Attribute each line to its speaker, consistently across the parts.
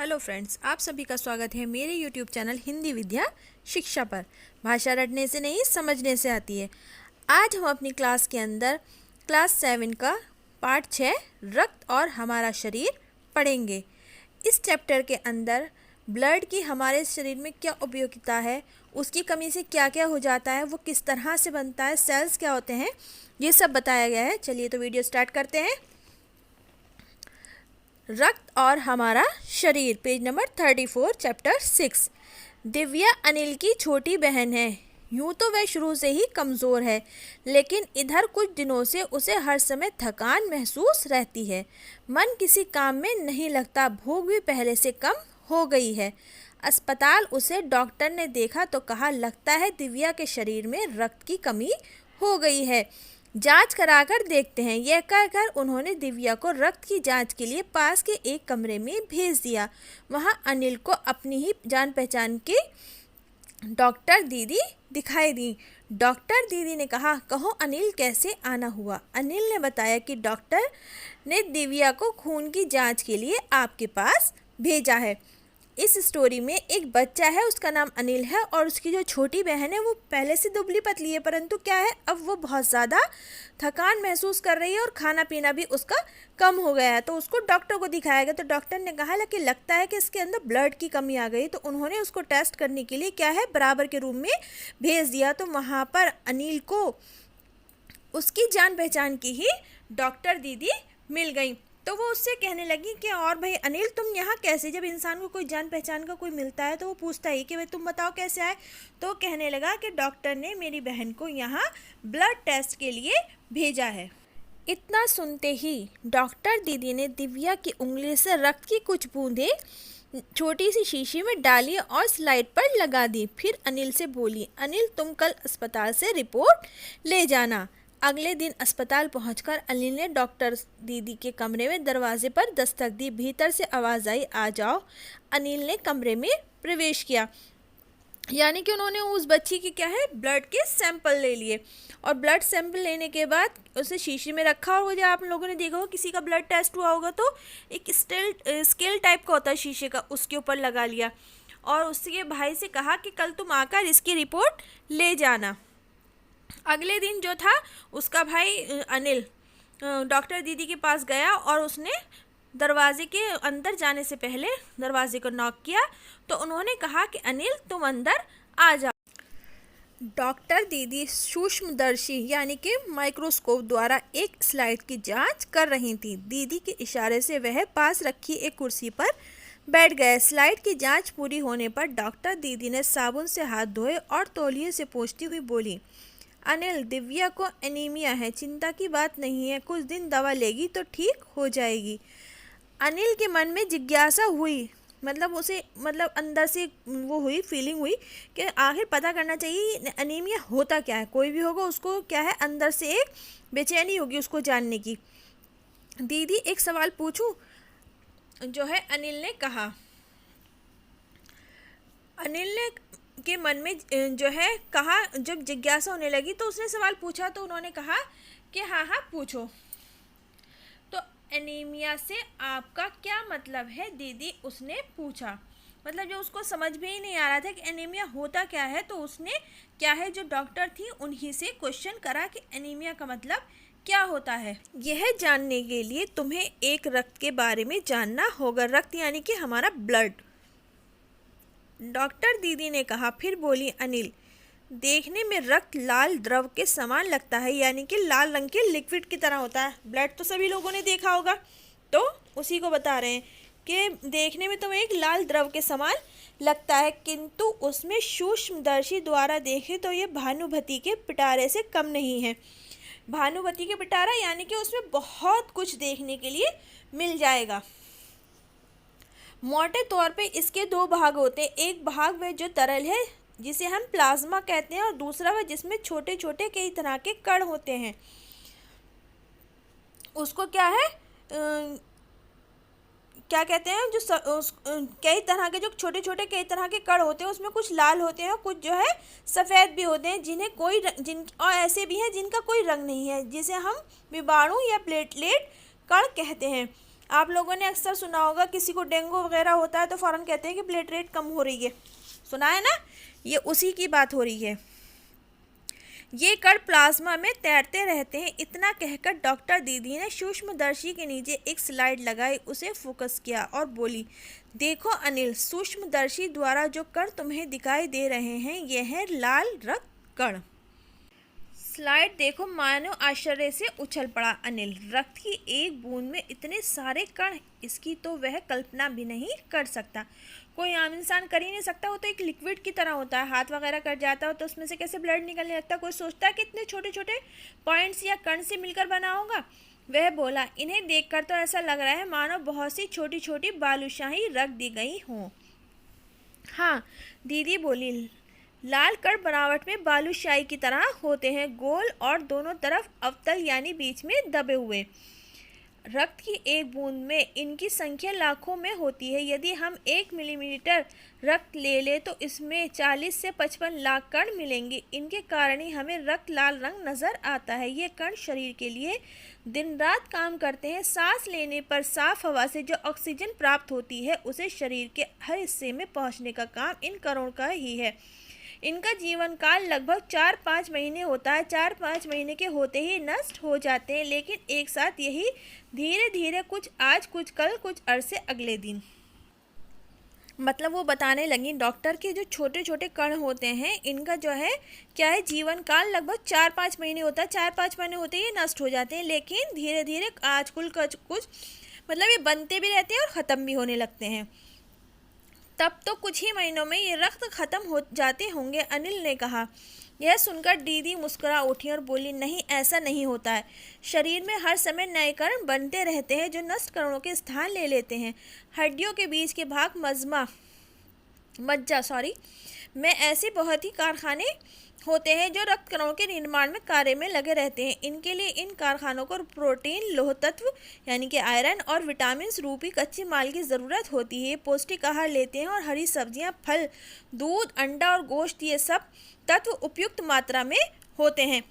Speaker 1: Hello friends, आप सभी का स्वागत है मेरे यूट्यूब चैनल हिंदी विद्या शिक्षा पर। भाषा रटने से नहीं, समझने से आती है। आज हम अपनी क्लास के अंदर क्लास 7 का पार्ट 6 रक्त और हमारा शरीर पढ़ेंगे। इस चैप्टर के अंदर ब्लड की हमारे शरीर में क्या उपयोगिता है, उसकी कमी से क्या क्या हो जाता है, वो किस तरह से बनता है, सेल्स क्या होते हैं, ये सब बताया गया है। चलिए तो वीडियो स्टार्ट करते हैं। रक्त और हमारा शरीर, page number 34, chapter 6। Divya Anil की छोटी बहन है। यूँ तो वह शुरू से ही कमज़ोर है, लेकिन इधर कुछ दिनों से उसे हर समय थकान महसूस रहती है। मन किसी काम में नहीं लगता, भूख भी पहले से कम हो गई है। अस्पताल उसे डॉक्टर ने देखा तो कहा, लगता है दिव्या के शरीर में रक्त की कमी हो गई है, जांच कराकर देखते हैं। यह कहकर उन्होंने दिव्या को रक्त की जांच के लिए पास के एक कमरे में भेज दिया। वहां अनिल को अपनी ही जान पहचान की डॉक्टर दीदी दिखाई दी। डॉक्टर दीदी ने कहा, कहो अनिल कैसे आना हुआ। अनिल ने बताया कि डॉक्टर ने दिव्या को खून की जांच के लिए आपके पास भेजा है। इस स्टोरी में एक बच्चा है, उसका नाम अनिल है, और उसकी जो छोटी बहन है वो पहले से दुबली पतली है, परंतु क्या है, अब वो बहुत ज़्यादा थकान महसूस कर रही है और खाना पीना भी उसका कम हो गया है। तो उसको डॉक्टर को दिखाया गया, तो डॉक्टर ने कहा कि लगता है कि इसके अंदर ब्लड की कमी आ गई। तो उन्होंने उसको टेस्ट करने के लिए क्या है, बराबर के रूम में भेज दिया। तो वहाँ पर अनिल को उसकी जान पहचान की ही डॉक्टर दीदी मिल गई। तो वो उससे कहने लगी कि और भाई अनिल, तुम यहाँ कैसे, जब इंसान को कोई जान पहचान का कोई मिलता है तो वो पूछता है कि भाई तुम बताओ कैसे आए। तो कहने लगा कि डॉक्टर ने मेरी बहन को यहाँ ब्लड टेस्ट के लिए भेजा है। इतना सुनते ही डॉक्टर दीदी ने दिव्या की उंगली से रक्त की कुछ बूंदें छोटी सी शीशी में डाली और स्लाइड पर लगा दी। फिर अनिल से बोली, अनिल तुम कल अस्पताल से रिपोर्ट ले जाना। अगले दिन अस्पताल पहुंचकर अनिल ने डॉक्टर दीदी के कमरे में दरवाजे पर दस्तक दी। भीतर से आवाज़ आई, आ जाओ। अनिल ने कमरे में प्रवेश किया, यानी कि उन्होंने उस बच्ची की क्या है, ब्लड के सैंपल ले लिए। और ब्लड सैंपल लेने के बाद उसे शीशी में रखा। और जब आप लोगों ने देखा होगा किसी का ब्लड टेस्ट हुआ होगा तो एक स्केल टाइप का होता है शीशे का, उसके ऊपर लगा लिया। और उसके भाई से कहा कि कल तुम आकर इसकी रिपोर्ट ले जाना। अगले दिन जो था, उसका भाई अनिल डॉक्टर दीदी के पास गया और उसने दरवाजे के अंदर जाने से पहले दरवाजे को नॉक किया। तो उन्होंने कहा कि अनिल तुम अंदर आ जाओ। डॉक्टर दीदी सूक्ष्मदर्शी यानी कि माइक्रोस्कोप द्वारा एक स्लाइड की जांच कर रही थी। दीदी के इशारे से वह पास रखी एक कुर्सी पर बैठ गए। स्लाइड की जांच पूरी होने पर डॉक्टर दीदी ने साबुन से हाथ धोए और तौलिए से पोंछती हुई बोली, अनिल दिव्या को एनीमिया है, चिंता की बात नहीं है, कुछ दिन दवा लेगी तो ठीक हो जाएगी। अनिल के मन में जिज्ञासा हुई, मतलब अंदर से वो हुई, फीलिंग हुई कि आखिर पता करना चाहिए एनीमिया होता क्या है। कोई भी होगा उसको क्या है, अंदर से एक बेचैनी होगी उसको जानने की। दीदी एक सवाल पूछूं, जो है अनिल ने कहा। अनिल ने के मन में जो है कहा, जब जिज्ञासा होने लगी तो उसने सवाल पूछा। तो उन्होंने कहा कि हाँ पूछो। तो एनीमिया से आपका क्या मतलब है दीदी, उसने पूछा। मतलब जो उसको समझ में ही नहीं आ रहा था कि एनीमिया होता क्या है, तो उसने क्या है, जो डॉक्टर थी उन्हीं से क्वेश्चन करा कि एनीमिया का मतलब क्या होता है। यह जानने के लिए तुम्हें एक रक्त के बारे में जानना होगा। रक्त यानी कि हमारा ब्लड। डॉक्टर दीदी ने कहा। फिर बोली, अनिल देखने में रक्त लाल द्रव के समान लगता है, यानी कि लाल रंग के लिक्विड की तरह होता है। ब्लड तो सभी लोगों ने देखा होगा, तो उसी को बता रहे हैं कि देखने में तो एक लाल द्रव के समान लगता है, किंतु उसमें सूक्ष्मदर्शी द्वारा देखें तो ये भानुमति के पिटारे से कम नहीं है। भानुमति के पिटारा यानी कि उसमें बहुत कुछ देखने के लिए मिल जाएगा। मोटे तौर पे इसके दो भाग होते हैं। एक भाग वह जो तरल है जिसे हम प्लाज्मा कहते हैं, और दूसरा वह जिसमें छोटे छोटे कई तरह के कण होते हैं, उसको क्या है, क्या कहते हैं, कई तरह के जो छोटे छोटे कई तरह के कण होते हैं, उसमें कुछ लाल होते हैं, कुछ जो है सफ़ेद भी होते हैं, जिन्हें और ऐसे भी हैं जिनका कोई रंग नहीं है, जिसे हम विषाणु या प्लेटलेट कण कहते हैं। आप लोगों ने अक्सर सुना होगा किसी को डेंगू वगैरह होता है तो फ़ौरन कहते हैं कि प्लेटलेट कम हो रही है, सुना है ना, ये उसी की बात हो रही है। ये कण प्लाज्मा में तैरते रहते हैं। इतना कहकर डॉक्टर दीदी ने सूक्ष्मदर्शी के नीचे एक स्लाइड लगाई, उसे फोकस किया और बोली, देखो अनिल, सूक्ष्मदर्शी द्वारा जो कण तुम्हें दिखाई दे रहे हैं ये है लाल रक्त कण। स्लाइड देखो, मानो आश्चर्य से उछल पड़ा अनिल। रक्त की एक बूंद में इतने सारे कण, इसकी तो वह कल्पना भी नहीं कर सकता। कोई आम इंसान कर ही नहीं सकता। वो तो एक लिक्विड की तरह होता है, हाथ वगैरह कट जाता हो तो उसमें से कैसे ब्लड निकलने लगता है। कोई सोचता है कि इतने छोटे छोटे पॉइंट्स या कण से मिलकर बना होगा। वह बोला, इन्हें देखकर तो ऐसा लग रहा है मानो बहुत सी छोटी छोटी बालूशाही रख दी गई हों। हाँ, दीदी बोली, लाल कण बनावट में बालूशाही की तरह होते हैं, गोल और दोनों तरफ अवतल यानी बीच में दबे हुए। रक्त की एक बूंद में इनकी संख्या लाखों में होती है। यदि हम 1 मिलीमीटर रक्त ले लें तो इसमें 40 से 55 लाख कण मिलेंगे। इनके कारण ही हमें रक्त लाल रंग नज़र आता है। ये कण शरीर के लिए दिन रात काम करते हैं। सांस लेने पर साफ हवा से जो ऑक्सीजन प्राप्त होती है उसे शरीर के हर हिस्से में पहुंचने का काम इन कणों का ही है। इनका जीवन काल लगभग 4-5 महीने होता है। 4-5 महीने के होते ही नष्ट हो जाते हैं, लेकिन एक साथ यही धीरे धीरे, कुछ आज कुछ कल कुछ अरसे अगले दिन। मतलब वो बताने लगी, डॉक्टर के जो छोटे छोटे कण होते हैं इनका जो है क्या है, जीवन काल लगभग 4-5 महीने होता है। 4-5 महीने होते ही नष्ट हो जाते हैं, लेकिन धीरे धीरे आज कुछ मतलब ये बनते भी रहते हैं और ख़त्म भी होने लगते हैं। तब तो कुछ ही महीनों में ये रक्त खत्म हो जाते होंगे, अनिल ने कहा। यह सुनकर दीदी मुस्कुरा उठी और बोली, नहीं, ऐसा नहीं होता है। शरीर में हर समय नए कण बनते रहते हैं जो नष्ट कणों के स्थान ले लेते हैं। हड्डियों के बीच के भाग मज्जा में ऐसे बहुत ही कारखाने होते हैं जो रक्त कणों के निर्माण में कार्य में लगे रहते हैं। इनके लिए इन कारखानों को प्रोटीन, लोह तत्व यानी कि आयरन और विटामिन रूपी कच्चे माल की ज़रूरत होती है। पौष्टिक आहार लेते हैं और हरी सब्जियां, फल, दूध, अंडा और गोश्त, ये सब तत्व उपयुक्त मात्रा में होते हैं।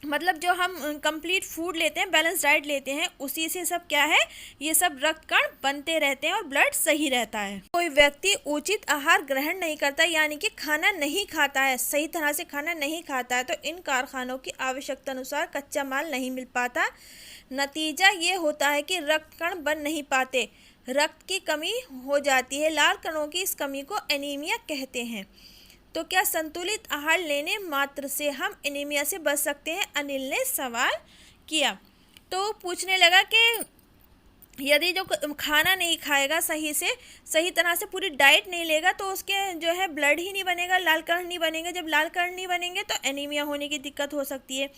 Speaker 1: मतलब जो हम कंप्लीट फूड लेते हैं, बैलेंस डाइट लेते हैं, उसी से सब क्या है, ये सब रक्त कण बनते रहते हैं और ब्लड सही रहता है। कोई व्यक्ति उचित आहार ग्रहण नहीं करता यानी कि खाना नहीं खाता है, सही तरह से खाना नहीं खाता है, तो इन कारखानों की आवश्यकता अनुसार कच्चा माल नहीं मिल पाता। नतीजा ये होता है कि रक्त कण बन नहीं पाते, रक्त की कमी हो जाती है। लाल कणों की इस कमी को एनीमिया कहते हैं। तो क्या संतुलित आहार लेने मात्र से हम एनीमिया से बच सकते हैं, अनिल ने सवाल किया। तो पूछने लगा कि यदि जो खाना नहीं खाएगा सही तरह से पूरी डाइट नहीं लेगा तो उसके जो है ब्लड ही नहीं बनेगा, लाल कण नहीं बनेगा। जब लाल कण नहीं बनेंगे तो एनीमिया होने की दिक्कत हो सकती है।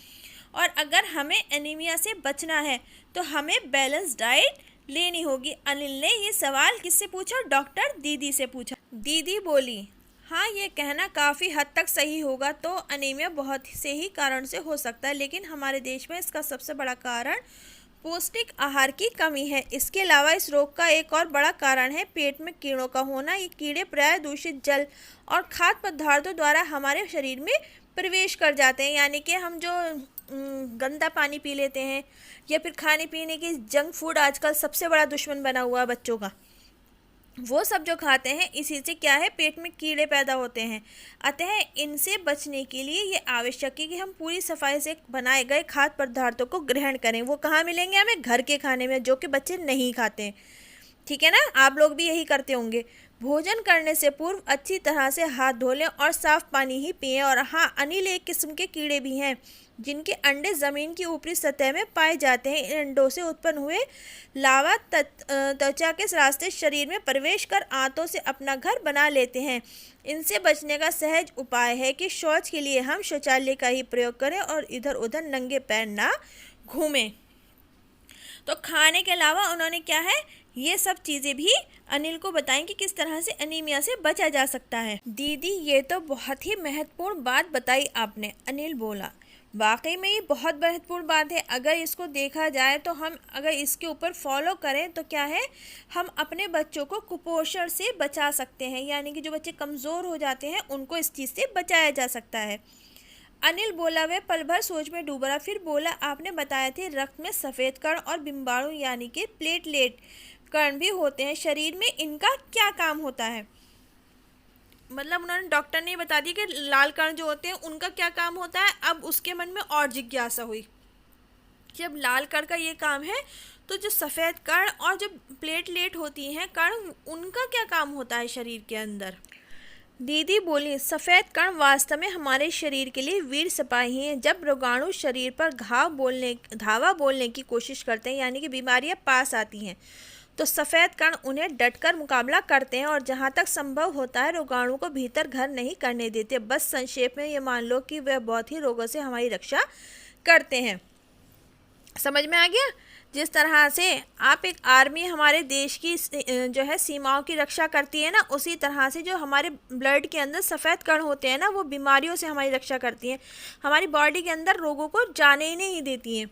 Speaker 1: और अगर हमें एनीमिया से बचना है तो हमें बैलेंस डाइट लेनी होगी। अनिल ने ये सवाल किससे पूछा? डॉक्टर दीदी से पूछा। दीदी बोली, हाँ, ये कहना काफ़ी हद तक सही होगा। तो अनीमिया बहुत से ही कारण से हो सकता है, लेकिन हमारे देश में इसका सबसे बड़ा कारण पौष्टिक आहार की कमी है। इसके अलावा इस रोग का एक और बड़ा कारण है पेट में कीड़ों का होना। ये कीड़े प्रायः दूषित जल और खाद्य पदार्थों द्वारा हमारे शरीर में प्रवेश कर जाते हैं। यानी कि हम जो गंदा पानी पी लेते हैं या फिर खाने पीने की जंक फूड आजकल सबसे बड़ा दुश्मन बना हुआ है बच्चों का, वो सब जो खाते हैं, इसी से क्या है, पेट में कीड़े पैदा होते हैं। अतः इनसे बचने के लिए ये आवश्यक है कि हम पूरी सफाई से बनाए गए खाद्य पदार्थों को ग्रहण करें। वो कहाँ मिलेंगे हमें? घर के खाने में, जो कि बच्चे नहीं खाते हैं। ठीक है ना, आप लोग भी यही करते होंगे। भोजन करने से पूर्व अच्छी तरह से हाथ धो लें और साफ पानी ही पिएं। और हाँ, अनिल, एक किस्म के कीड़े भी हैं जिनके अंडे ज़मीन की ऊपरी सतह में पाए जाते हैं। इन अंडों से उत्पन्न हुए लावा त्वचा के रास्ते शरीर में प्रवेश कर आंतों से अपना घर बना लेते हैं। इनसे बचने का सहज उपाय है कि शौच के लिए हम शौचालय का ही प्रयोग करें और इधर उधर नंगे पैर ना घूमें। तो खाने के अलावा उन्होंने क्या है, ये सब चीज़ें भी अनिल को बताएं कि किस तरह से एनीमिया से बचा जा सकता है। दीदी, ये तो बहुत ही महत्वपूर्ण बात बताई आपने, अनिल बोला। वाकई में ये बहुत महत्वपूर्ण बात है। अगर इसको देखा जाए तो हम अगर इसके ऊपर फॉलो करें तो क्या है, हम अपने बच्चों को कुपोषण से बचा सकते हैं। यानी कि जो बच्चे कमज़ोर हो जाते हैं उनको इस चीज़ से बचाया जा सकता है। अनिल बोला। वह पल भर सोच में डूब रहा, फिर बोला, आपने बताए थे रक्त में सफ़ेद कण और बिम्बाणु यानी कि प्लेटलेट कण भी होते हैं, शरीर में इनका क्या काम होता है? मतलब उन्होंने, डॉक्टर ने बता दिया कि लाल कण जो होते हैं उनका क्या काम होता है। अब उसके मन में और जिज्ञासा हुई कि अब लाल कण का ये काम है, तो जो सफ़ेद कण और जो प्लेटलेट होती हैं कण, उनका क्या काम होता है शरीर के अंदर? दीदी बोली, सफ़ेद कण वास्तव में हमारे शरीर के लिए वीर सिपाही हैं। जब रोगाणु शरीर पर धावा बोलने की कोशिश करते हैं, यानी कि बीमारियां पास आती हैं, तो सफ़ेद कण उन्हें डटकर मुकाबला करते हैं और जहां तक संभव होता है रोगाणु को भीतर घर नहीं करने देते। बस संक्षेप में ये मान लो कि वह बहुत ही रोगों से हमारी रक्षा करते हैं। समझ में आ गया? जिस तरह से आप एक आर्मी हमारे देश की जो है सीमाओं की रक्षा करती है ना, उसी तरह से जो हमारे ब्लड के अंदर सफ़ेद कण होते हैं ना, वो बीमारियों से हमारी रक्षा करती हैं, हमारी बॉडी के अंदर रोगों को जाने ही नहीं देती हैं।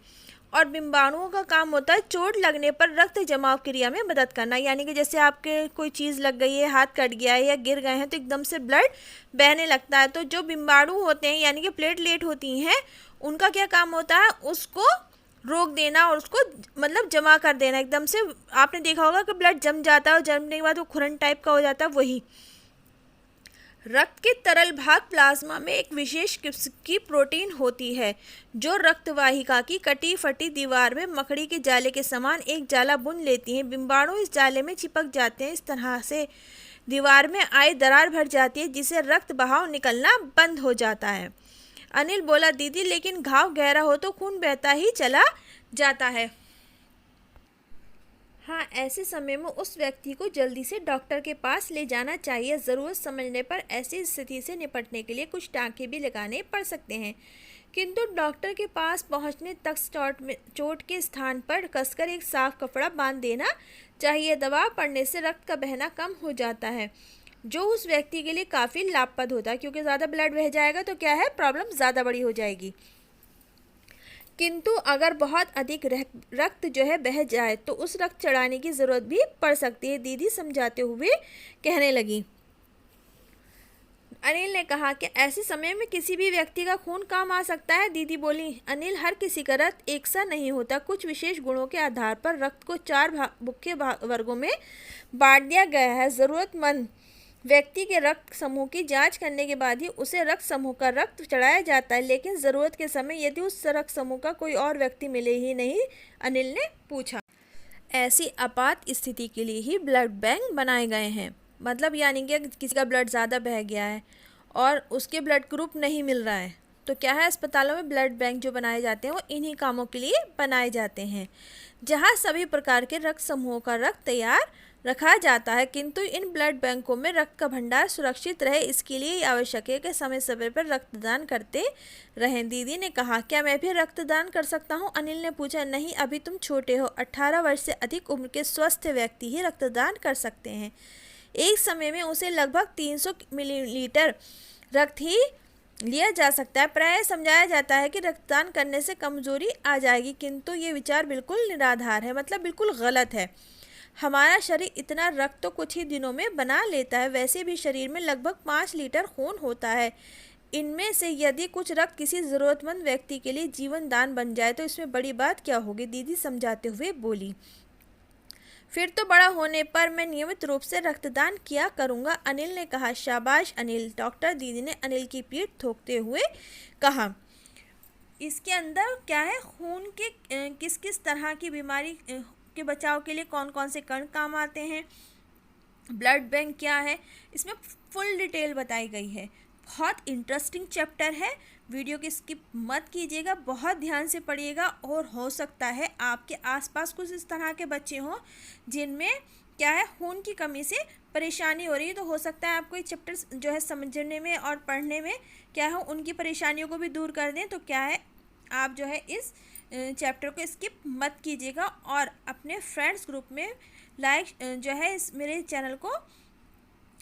Speaker 1: और बिम्बाणुओं का काम होता है चोट लगने पर रक्त जमाव क्रिया में मदद करना, यानी कि जैसे आपके कोई चीज़ लग गई है, हाथ कट गया है या गिर गए हैं तो एकदम से ब्लड बहने लगता है। तो जो बिम्बाणु होते हैं यानी कि प्लेटलेट होती हैं, उनका क्या काम होता है? उसको रोक देना और उसको मतलब जमा कर देना। एकदम से आपने देखा होगा कि ब्लड जम जाता है और जमने के बाद वो खुरन टाइप का हो जाता है, वही। रक्त के तरल भाग प्लाज्मा में एक विशेष किस्म की प्रोटीन होती है जो रक्तवाहिका की कटी फटी दीवार में मकड़ी के जाले के समान एक जाला बुन लेती है। बिम्बाणु इस जाले में चिपक जाते हैं। इस तरह से दीवार में आए दरार भर जाती है, जिससे रक्त बहाव निकलना बंद हो जाता है। अनिल बोला, दीदी लेकिन घाव गहरा हो तो खून बहता ही चला जाता है। हाँ, ऐसे समय में उस व्यक्ति को जल्दी से डॉक्टर के पास ले जाना चाहिए। ज़रूरत समझने पर ऐसी स्थिति से निपटने के लिए कुछ टाँके भी लगाने पड़ सकते हैं, किंतु डॉक्टर के पास पहुंचने तक चोट के स्थान पर कसकर एक साफ कपड़ा बांध देना चाहिए। दबाव पड़ने से रक्त का बहना कम हो जाता है, जो उस व्यक्ति के लिए काफ़ी लाभप्रद होता है, क्योंकि ज़्यादा ब्लड बह जाएगा तो क्या है, प्रॉब्लम ज़्यादा बड़ी हो जाएगी। किंतु अगर बहुत अधिक रक्त जो है बह जाए तो उस रक्त चढ़ाने की ज़रूरत भी पड़ सकती है, दीदी समझाते हुए कहने लगी। अनिल ने कहा कि ऐसे समय में किसी भी व्यक्ति का खून काम आ सकता है। दीदी बोली, अनिल, हर किसी का रक्त एक सा नहीं होता। कुछ विशेष गुणों के आधार पर रक्त को 4 मुख्य वर्गों में बांट दिया गया है। ज़रूरतमंद व्यक्ति के रक्त समूह की जांच करने के बाद ही उसे रक्त समूह का रक्त चढ़ाया जाता है, लेकिन ज़रूरत के समय यदि उस रक्त समूह का कोई और व्यक्ति मिले ही नहीं, अनिल ने पूछा। ऐसी आपात स्थिति के लिए ही ब्लड बैंक बनाए गए हैं। मतलब यानी कि किसी का ब्लड ज़्यादा बह गया है और उसके ब्लड ग्रुप नहीं मिल रहा है, तो क्या है, अस्पतालों में ब्लड बैंक जो बनाए जाते हैं वो इन्हीं कामों के लिए बनाए जाते हैं, जहां सभी प्रकार के रक्त समूहों का रक्त तैयार रखा जाता है। किंतु इन ब्लड बैंकों में रक्त का भंडार सुरक्षित रहे, इसके लिए आवश्यक है कि समय समय पर रक्तदान करते रहें। दीदी ने कहा, क्या मैं भी रक्तदान कर सकता हूं? अनिल ने पूछा। नहीं, अभी तुम छोटे हो। 18 वर्ष से अधिक उम्र के स्वस्थ व्यक्ति ही रक्तदान कर सकते हैं। एक समय में उसे लगभग 300 मिलीलीटर रक्त ही लिया जा सकता है। प्रायः समझाया जाता है कि रक्तदान करने से कमजोरी आ जाएगी, किंतु ये विचार बिल्कुल निराधार है, मतलब बिल्कुल गलत है। हमारा शरीर इतना रक्त तो कुछ ही दिनों में बना लेता है। वैसे भी शरीर में लगभग 5 लीटर खून होता है। इनमें से यदि कुछ रक्त किसी ज़रूरतमंद व्यक्ति के लिए जीवन दान बन जाए तो इसमें बड़ी बात क्या होगी, दीदी समझाते हुए बोली। फिर तो बड़ा होने पर मैं नियमित रूप से रक्तदान किया करूँगा, अनिल ने कहा। शाबाश अनिल, डॉक्टर दीदी ने अनिल की पीठ ठोकते हुए कहा। इसके अंदर क्या है, खून के किस किस तरह की बीमारी के बचाव के लिए कौन कौन से कण काम आते हैं, ब्लड बैंक क्या है, इसमें फुल डिटेल बताई गई है। बहुत इंटरेस्टिंग चैप्टर है। वीडियो की स्किप मत कीजिएगा, बहुत ध्यान से पढ़िएगा। और हो सकता है आपके आसपास कुछ इस तरह के बच्चे हों जिनमें क्या है, खून की कमी से परेशानी हो रही है, तो हो सकता है आपको ये चैप्टर जो है समझने में और पढ़ने में क्या है, उनकी परेशानियों को भी दूर कर दें। तो क्या है, आप जो है इस चैप्टर को स्किप मत कीजिएगा और अपने फ्रेंड्स ग्रुप में लाइक जो है इस मेरे चैनल को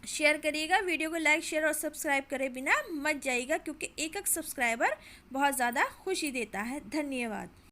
Speaker 1: शेयर करिएगा। वीडियो को लाइक, शेयर और सब्सक्राइब करे बिना मत जाइएगा, क्योंकि एक सब्सक्राइबर बहुत ज़्यादा खुशी देता है। धन्यवाद।